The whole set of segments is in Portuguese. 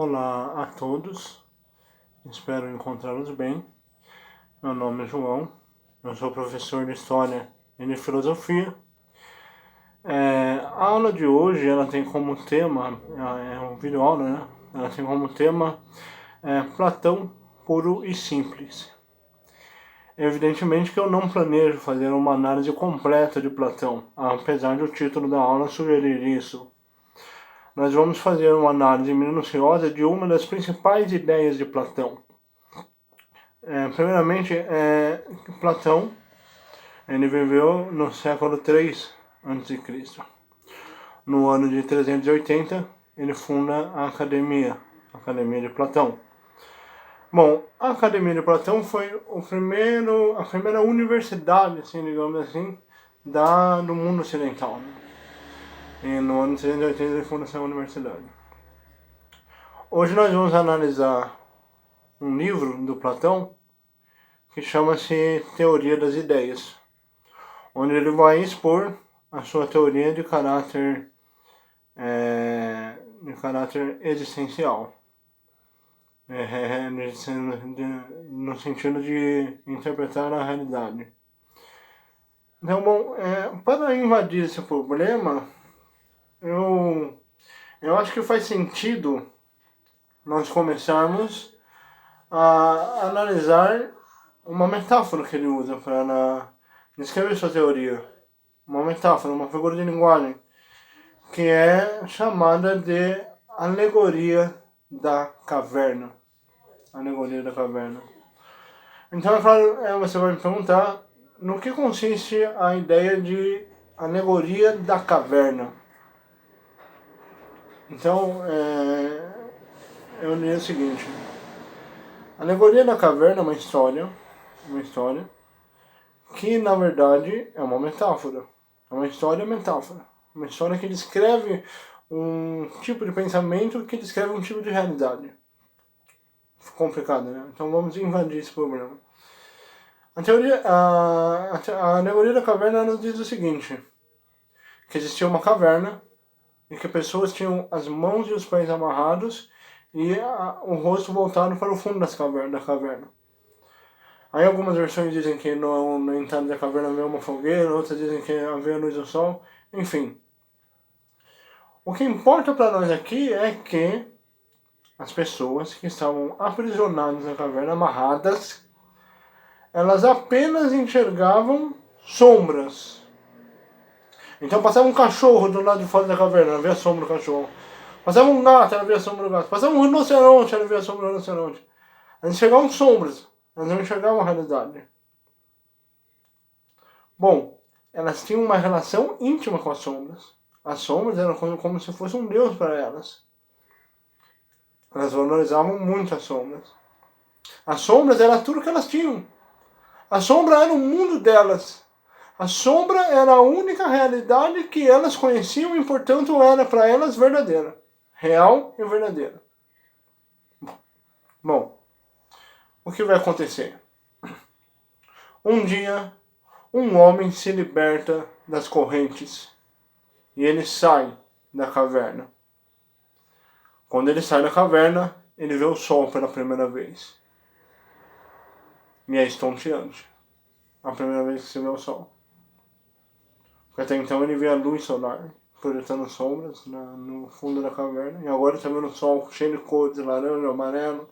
Olá a todos, espero encontrá-los bem. Meu nome é João, eu sou professor de História e de Filosofia. A aula de hoje ela tem como tema, é um vídeo aula, né? Ela tem como tema Platão puro e simples. Evidentemente que eu não planejo fazer uma análise completa de Platão, apesar do título da aula sugerir isso. Nós vamos fazer uma análise minuciosa de uma das principais ideias de Platão. Primeiramente, Platão ele viveu no século III a.C. No ano de 380, ele funda a Academia de Platão. Bom, a Academia de Platão foi a primeira universidade, assim, digamos assim, do mundo ocidental. E no ano de 380 ele funda essa universidade. Hoje nós vamos analisar um livro do Platão que chama-se Teoria das Ideias, onde ele vai expor a sua teoria de caráter existencial, no sentido de interpretar a realidade. Então, bom, para invadir esse problema, eu acho que faz sentido nós começarmos a analisar uma metáfora que ele usa para descrever sua teoria. Uma metáfora, uma figura de linguagem, que é chamada de alegoria da caverna. Alegoria da caverna. Então, é claro, você vai me perguntar no que consiste a ideia de alegoria da caverna. Então, eu diria o seguinte: a alegoria da caverna é uma história que, na verdade, é uma metáfora. É uma história-metáfora. Uma história que descreve um tipo de pensamento que descreve um tipo de realidade. Complicado, né? Então vamos invadir esse problema. A alegoria da caverna nos diz o seguinte: que existia uma caverna e que pessoas tinham as mãos e os pés amarrados e o rosto voltado para o fundo da caverna. Aí algumas versões dizem que na entrada da caverna havia uma fogueira, outras dizem que havia a luz do sol, enfim. O que importa para nós aqui é que as pessoas que estavam aprisionadas na caverna, amarradas, elas apenas enxergavam sombras. Então passava um cachorro do lado de fora da caverna, ela via a sombra do cachorro. Passava um gato, ela via a sombra do gato. Passava um rinoceronte, ela via a sombra do rinoceronte. Elas enxergavam sombras, elas não enxergavam a realidade. Bom, elas tinham uma relação íntima com as sombras. As sombras eram como se fosse um deus para elas. Elas valorizavam muito as sombras. As sombras eram tudo que elas tinham. A sombra era o mundo delas. A sombra era a única realidade que elas conheciam e, portanto, era para elas verdadeira. Real e verdadeira. Bom, o que vai acontecer? Um dia, um homem se liberta das correntes e ele sai da caverna. Quando ele sai da caverna, ele vê o sol pela primeira vez. E é estonteante. A primeira vez que se vê o sol. Porque até então ele vê a luz solar projetando sombras no fundo da caverna. E agora ele está vendo o sol cheio de cores, laranja, amarelo.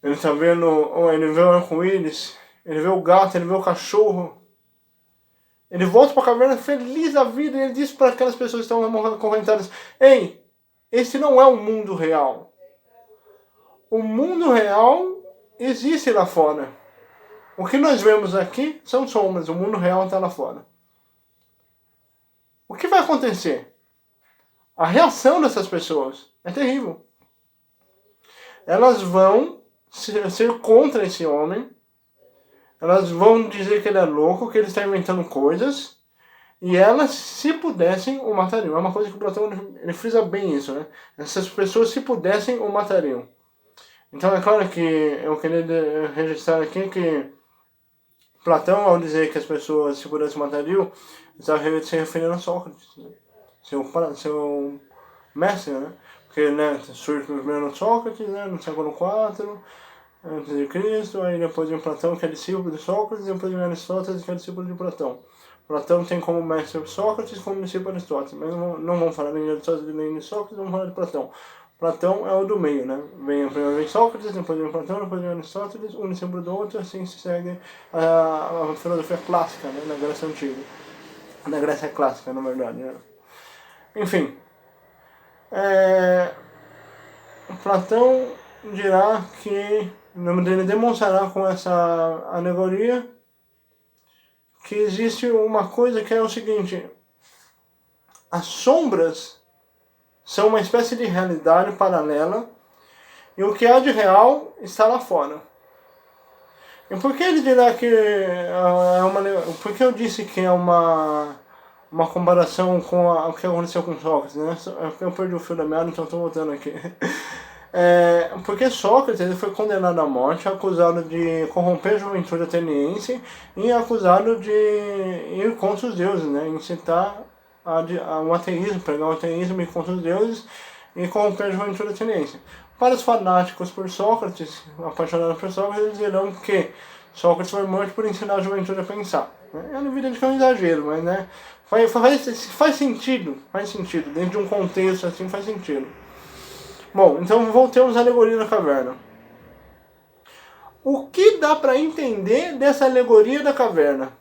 Ele está vendo, ele vê o arco-íris, ele vê o gato, ele vê o cachorro. Ele volta para a caverna feliz da vida e ele diz para aquelas pessoas que estão acorrentadas: ei, esse não é o mundo real. O mundo real existe lá fora. O que nós vemos aqui são sombras, o mundo real está lá fora. O que vai acontecer? A reação dessas pessoas é terrível. Elas vão ser contra esse homem, elas vão dizer que ele é louco, que ele está inventando coisas, e elas, se pudessem, o matariam. É uma coisa que o Platão ele frisa bem isso, né? Essas pessoas, se pudessem, o matariam. Então é claro que eu queria registrar aqui que Platão, ao dizer que as pessoas, se pudessem, matariam, está se referindo a Sócrates, né? seu mestre, né? porque, né, surge primeiro Sócrates, né, no século IV antes de Cristo, aí depois vem Platão, que é discípulo de Sócrates, e depois vem Aristóteles, que é discípulo de Platão. Platão tem como mestre Sócrates, como discípulo Aristóteles, mas não vamos falar nem de Aristóteles nem de Sócrates, vamos falar de Platão. Platão é o do meio, né? Primeiro vem Sócrates, depois vem Platão, depois vem Aristóteles, um discípulo do outro, assim se segue a filosofia clássica, né? Na Grécia Antiga. Na Grécia Clássica, na verdade, né? Enfim, Platão dirá que, o nome dele demonstrará com essa alegoria que existe uma coisa que é o seguinte: as sombras são uma espécie de realidade paralela e o que há de real está lá fora. E por que ele dirá que por que eu disse que é uma comparação com o que aconteceu com Sócrates, né? Eu perdi o fio da meada, então estou voltando aqui. Porque Sócrates ele foi condenado à morte, acusado de corromper a juventude ateniense e acusado de ir contra os deuses, né? Incitar o ateísmo, pregar o ateísmo e contra os deuses e corromper a juventude ateniense. Para os fanáticos por Sócrates, apaixonados por Sócrates, eles dirão que Sócrates foi morto por ensinar a juventude a pensar. É evidente que é um exagero, mas né, faz sentido, dentro de um contexto assim faz sentido. Bom, então voltemos à alegoria da caverna. O que dá para entender dessa alegoria da caverna?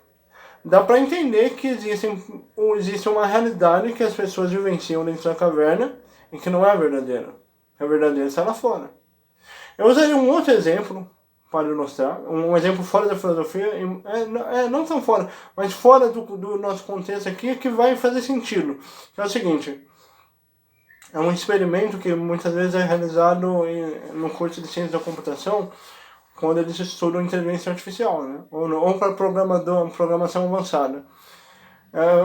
Dá para entender que existe uma realidade que as pessoas vivenciam dentro da caverna e que não é verdadeira. A verdadeira está lá fora. Eu usaria um outro exemplo para ilustrar, um exemplo fora da filosofia, não tão fora, mas fora do nosso contexto aqui, que vai fazer sentido. É o seguinte: é um experimento que muitas vezes é realizado no curso de ciência da computação, quando eles estudam inteligência artificial, né? ou para programação avançada.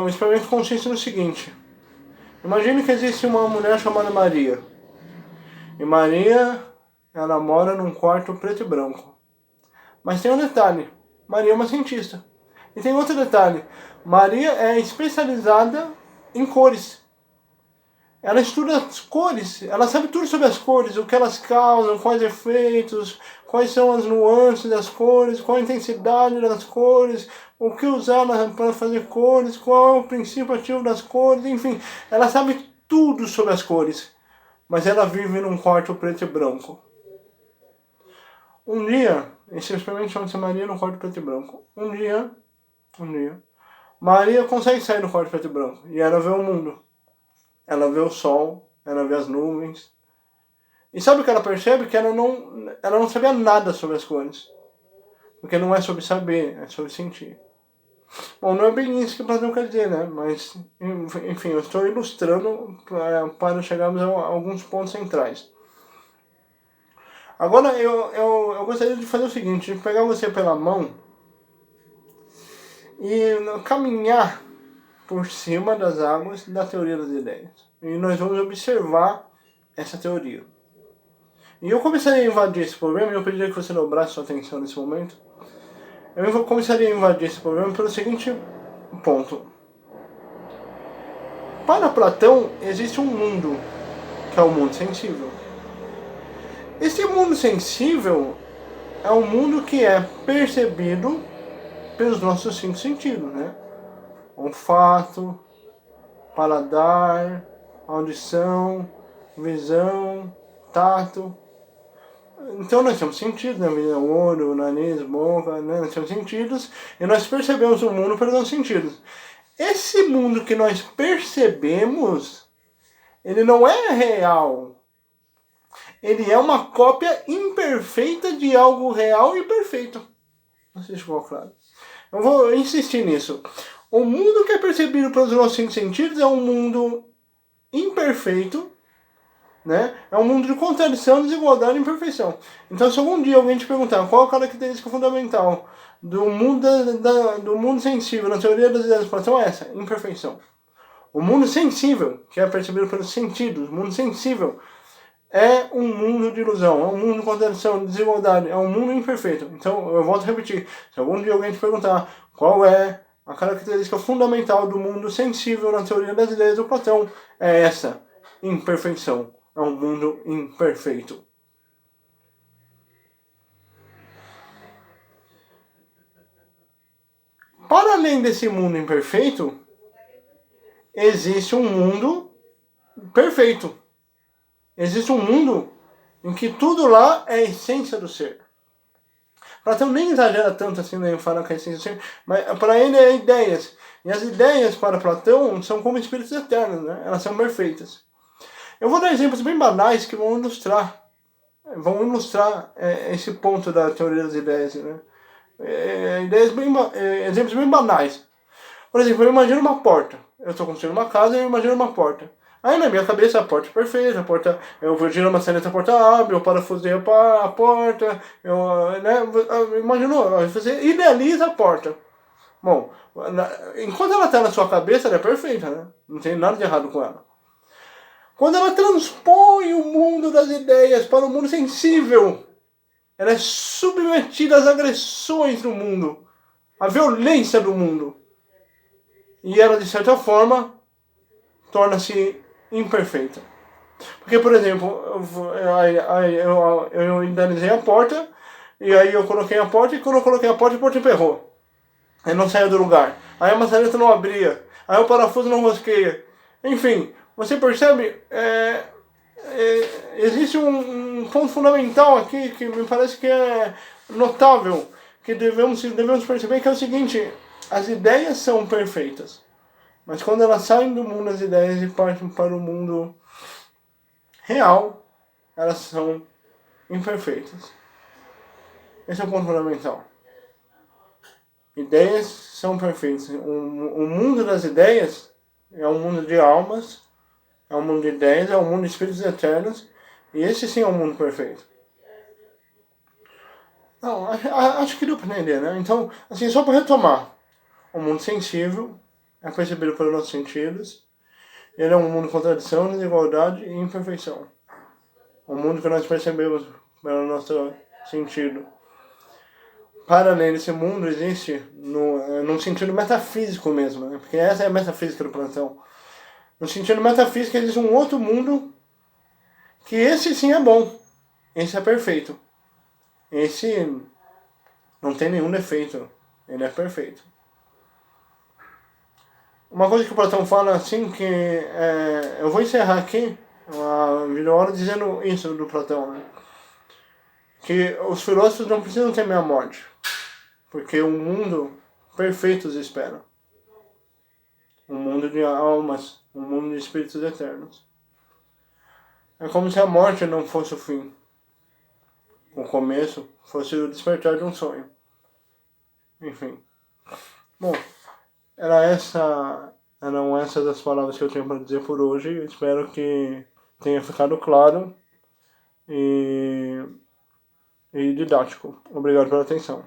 O experimento consiste no seguinte: imagine que existe uma mulher chamada Maria. E Maria, ela mora num quarto preto e branco. Mas tem um detalhe: Maria é uma cientista. E tem outro detalhe: Maria é especializada em cores. Ela estuda as cores, ela sabe tudo sobre as cores, o que elas causam, quais efeitos, quais são as nuances das cores, qual a intensidade das cores, o que usar para fazer cores, qual é o princípio ativo das cores, enfim, ela sabe tudo sobre as cores, mas ela vive num quarto preto e branco. Um dia, esse experimento chama-se Maria no quarto preto e branco. Um dia, Maria consegue sair do quarto preto e branco e ela vê o mundo. Ela vê o sol, ela vê as nuvens. E sabe o que ela percebe? Que ela não sabia nada sobre as cores. Porque não é sobre saber, é sobre sentir. Bom, não é bem isso que Platão quer dizer, né? Mas, enfim, eu estou ilustrando para chegarmos a alguns pontos centrais. Agora, eu gostaria de fazer o seguinte: de pegar você pela mão e caminhar por cima das águas da teoria das ideias. E nós vamos observar essa teoria. E eu começaria a invadir esse problema, e eu pediria que você dobrasse sua atenção nesse momento. Eu começaria a invadir esse problema pelo seguinte ponto. Para Platão, existe um mundo, que é o mundo sensível. Esse mundo sensível é um mundo que é percebido pelos nossos 5 sentidos, né? Olfato, paladar, audição, visão, tato. Então nós temos sentidos, né? O olho, o nariz, a boca, né? Nós temos sentidos e nós percebemos o mundo pelos nossos sentidos. Esse mundo que nós percebemos, ele não é real. Ele é uma cópia imperfeita de algo real e perfeito. Não sei se ficou claro. Eu vou insistir nisso. O mundo que é percebido pelos nossos 5 sentidos é um mundo imperfeito, né? É um mundo de contradição, desigualdade e imperfeição. Então, se algum dia alguém te perguntar qual a característica fundamental do mundo sensível na teoria das ideias de Platão, é essa: imperfeição. O mundo sensível, que é percebido pelos sentidos, o mundo sensível, é um mundo de ilusão, é um mundo de contradição, de desigualdade, é um mundo imperfeito. Então, eu volto a repetir: se algum dia alguém te perguntar qual é a característica fundamental do mundo sensível na teoria das ideias do Platão, é essa: imperfeição. é um mundo imperfeito. Para além desse mundo imperfeito, existe um mundo perfeito. Existe um mundo em que tudo lá é a essência do ser. Platão nem exagera tanto assim, né, fala que é a essência do ser, mas para ele é ideias. E as ideias para Platão são como espíritos eternos, né? Elas são perfeitas. Eu vou dar exemplos bem banais que vão ilustrar esse ponto da teoria das ideias, né? Exemplos bem banais. Por exemplo, eu imagino uma porta. Eu estou construindo uma casa e eu imagino uma porta. Aí na minha cabeça a porta é perfeita, eu vou girar uma caneta, a porta abre, eu parafusei a porta, imaginou, você idealiza a porta. Bom, enquanto ela está na sua cabeça, ela é perfeita, né? Não tem nada de errado com ela. Quando ela transpõe o mundo das ideias para o mundo sensível, ela é submetida às agressões do mundo, à violência do mundo. E ela, de certa forma, torna-se imperfeita. Porque, por exemplo, eu idealizei a porta, e aí eu coloquei a porta, e quando eu coloquei a porta emperrou. Aí não saía do lugar. Aí a maçaneta não abria. Aí o parafuso não rosqueia. Enfim, você percebe, existe um ponto fundamental aqui que me parece que é notável, que devemos perceber, que é o seguinte: as ideias são perfeitas, mas quando elas saem do mundo das ideias e partem para o mundo real, elas são imperfeitas. Esse é o ponto fundamental. Ideias são perfeitas. O mundo das ideias é um mundo de almas, é um mundo de ideias, é um mundo de espíritos eternos, e esse sim é um mundo perfeito. Não, acho que deu para entender, né? Então, assim, só para retomar, o mundo sensível é percebido pelos nossos sentidos, ele é um mundo de contradição, desigualdade e imperfeição. O mundo que nós percebemos pelo nosso sentido. Para além desse mundo existe, num sentido metafísico mesmo, né? Porque essa é a metafísica do Platão. No sentido metafísico existe um outro mundo que esse sim é bom, esse é perfeito. Esse não tem nenhum defeito, ele é perfeito. Uma coisa que o Platão fala assim, que eu vou encerrar aqui a videoaula dizendo isso do Platão, né? Que os filósofos não precisam temer a morte, porque um mundo perfeito os espera. Um mundo de almas, um mundo de espíritos eternos. É como se a morte não fosse o fim. O começo fosse o despertar de um sonho. Enfim. Bom, eram essas as palavras que eu tinha para dizer por hoje. Espero que tenha ficado claro e didático. Obrigado pela atenção.